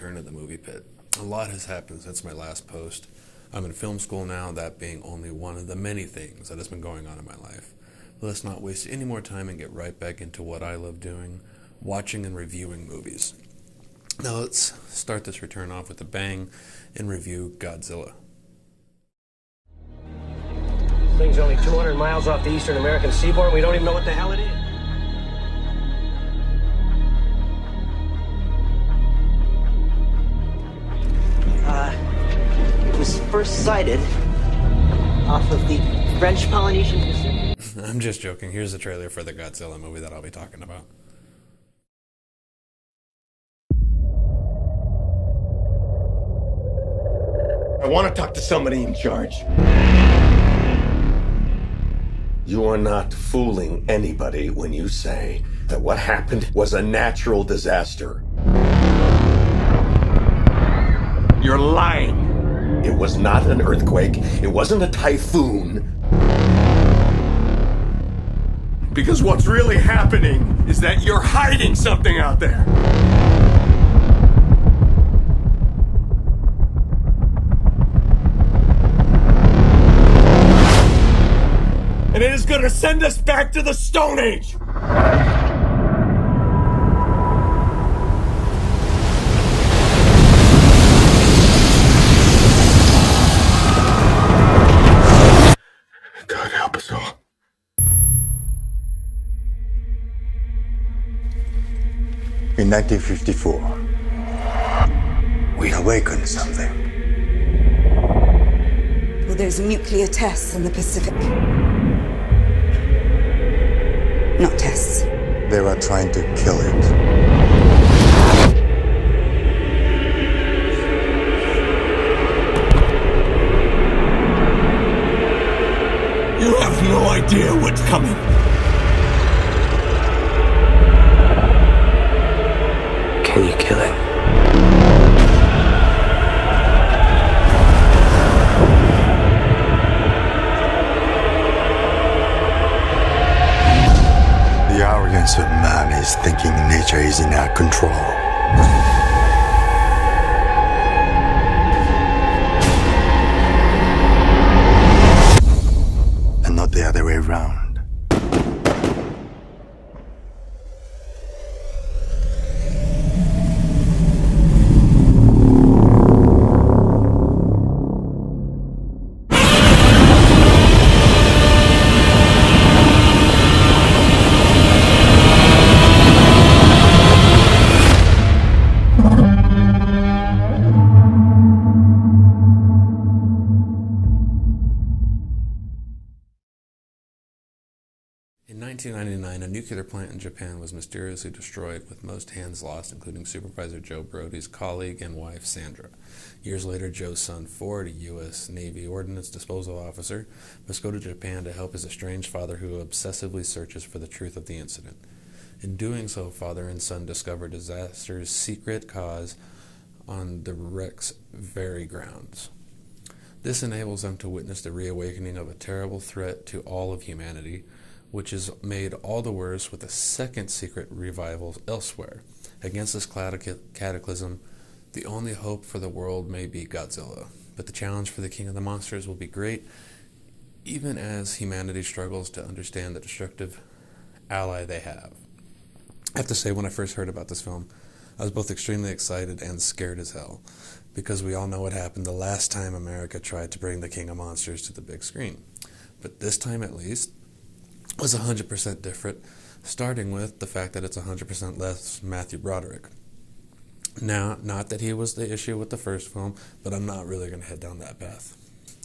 return to the movie pit. A lot has happened since my last post. I'm in film school now, that being only one of the many things that has been going on in my life. Let's not waste any more time and get right back into what I love doing, watching and reviewing movies. Now let's start this return off with a bang and review Godzilla. This thing's only 200 miles off the eastern American seaboard. We don't even know what the hell it is. It was first sighted off of the French Polynesian Pacific. I'm just joking. Here's the trailer for the Godzilla movie that I'll be talking about. I want to talk to somebody in charge. You are not fooling anybody when you say that what happened was a natural disaster. You're lying. It was not an earthquake. It wasn't a typhoon. Because what's really happening is that you're hiding something out there. And it is going to send us back to the Stone Age. God help us all. In 1954, we awakened something. Well, there's nuclear tests in the Pacific. Not tests. They were trying to kill it. You have no idea what's coming. Can you kill it? The arrogance of man is thinking nature is in our control. And not the other way around. In 1999, a nuclear plant in Japan was mysteriously destroyed, with most hands lost, including Supervisor Joe Brody's colleague and wife, Sandra. Years later, Joe's son, Ford, a U.S. Navy Ordnance Disposal Officer, must go to Japan to help his estranged father, who obsessively searches for the truth of the incident. In doing so, father and son discover disaster's secret cause on the wreck's very grounds. This enables them to witness the reawakening of a terrible threat to all of humanity, which is made all the worse with a second secret revival elsewhere. Against this cataclysm, the only hope for the world may be Godzilla, but the challenge for the King of the Monsters will be great, even as humanity struggles to understand the destructive ally they have. I have to say, when I first heard about this film, I was both extremely excited and scared as hell, because we all know what happened the last time America tried to bring the King of Monsters to the big screen. But this time, at least, was 100% different, starting with the fact that it's 100% less Matthew Broderick. Now, not that he was the issue with the first film, but I'm not really going to head down that path.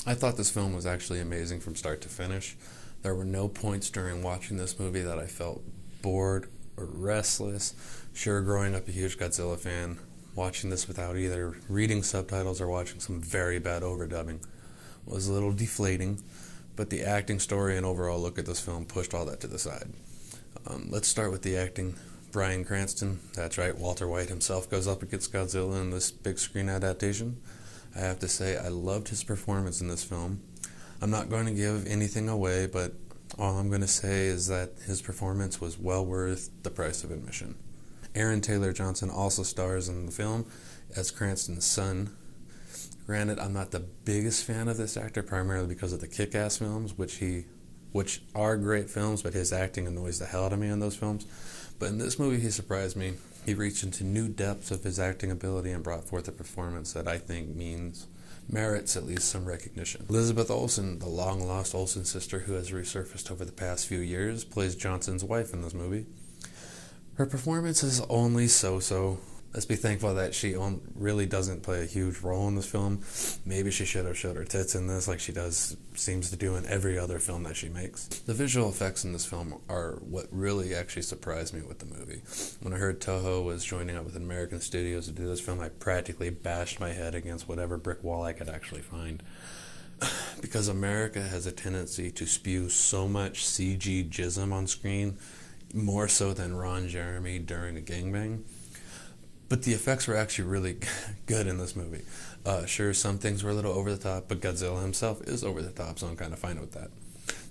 I thought this film was actually amazing from start to finish. There were no points during watching this movie that I felt bored or restless. Sure, growing up a huge Godzilla fan, watching this without either reading subtitles or watching some very bad overdubbing was a little deflating, but the acting, story, and overall look at this film pushed all that to the side. Let's start with the acting. Bryan Cranston, that's right, Walter White himself goes up against Godzilla in this big screen adaptation. I have to say, I loved his performance in this film. I'm not going to give anything away, but all I'm going to say is that his performance was well worth the price of admission. Aaron Taylor Johnson also stars in the film, as Cranston's son. Granted, I'm not the biggest fan of this actor, primarily because of the Kick-Ass films, which are great films, but his acting annoys the hell out of me in those films. But in this movie, he surprised me. He reached into new depths of his acting ability and brought forth a performance that I think merits at least some recognition. Elizabeth Olsen, the long-lost Olsen sister who has resurfaced over the past few years, plays Johnson's wife in this movie. Her performance is only so-so. Let's be thankful that she really doesn't play a huge role in this film. Maybe she should have showed her tits in this like she seems to do in every other film that she makes. The visual effects in this film are what really actually surprised me with the movie. When I heard Toho was joining up with American Studios to do this film, I practically bashed my head against whatever brick wall I could actually find. Because America has a tendency to spew so much CG jism on screen, more so than Ron Jeremy during a gangbang. But the effects were actually really good in this movie. Sure, some things were a little over the top, but Godzilla himself is over the top, so I'm kind of fine with that.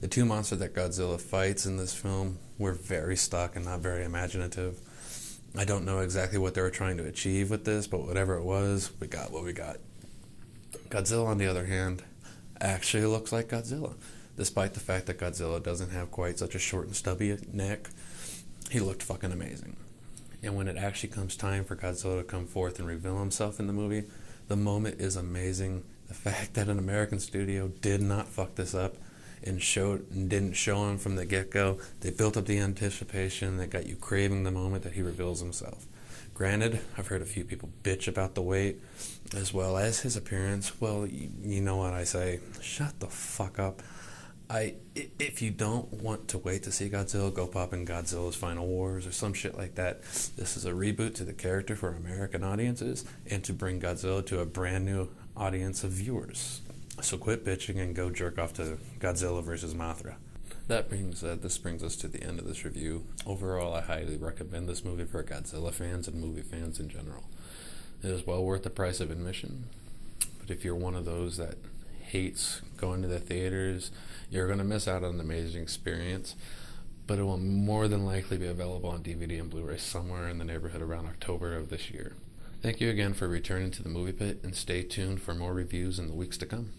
The two monsters that Godzilla fights in this film were very stock and not very imaginative. I don't know exactly what they were trying to achieve with this, but whatever it was, we got what we got. Godzilla, on the other hand, actually looks like Godzilla. Despite the fact that Godzilla doesn't have quite such a short and stubby neck, he looked fucking amazing. And when it actually comes time for Godzilla to come forth and reveal himself in the movie, the moment is amazing. The fact that an American studio did not fuck this up and didn't show him from the get-go. They built up the anticipation that got you craving the moment that he reveals himself. Granted, I've heard a few people bitch about the weight as well as his appearance. Well, you know what I say. Shut the fuck up. If you don't want to wait to see Godzilla, go pop in Godzilla's Final Wars or some shit like that. This is a reboot to the character for American audiences and to bring Godzilla to a brand new audience of viewers. So quit bitching and go jerk off to Godzilla vs. Mothra. That being said, this brings us to the end of this review. Overall, I highly recommend this movie for Godzilla fans and movie fans in general. It is well worth the price of admission, but if you're one of those that hates going to the theaters, you're going to miss out on an amazing experience, but it will more than likely be available on DVD and Blu-ray somewhere in the neighborhood around October of this year. Thank you again for returning to the Movie Pit, and stay tuned for more reviews in the weeks to come.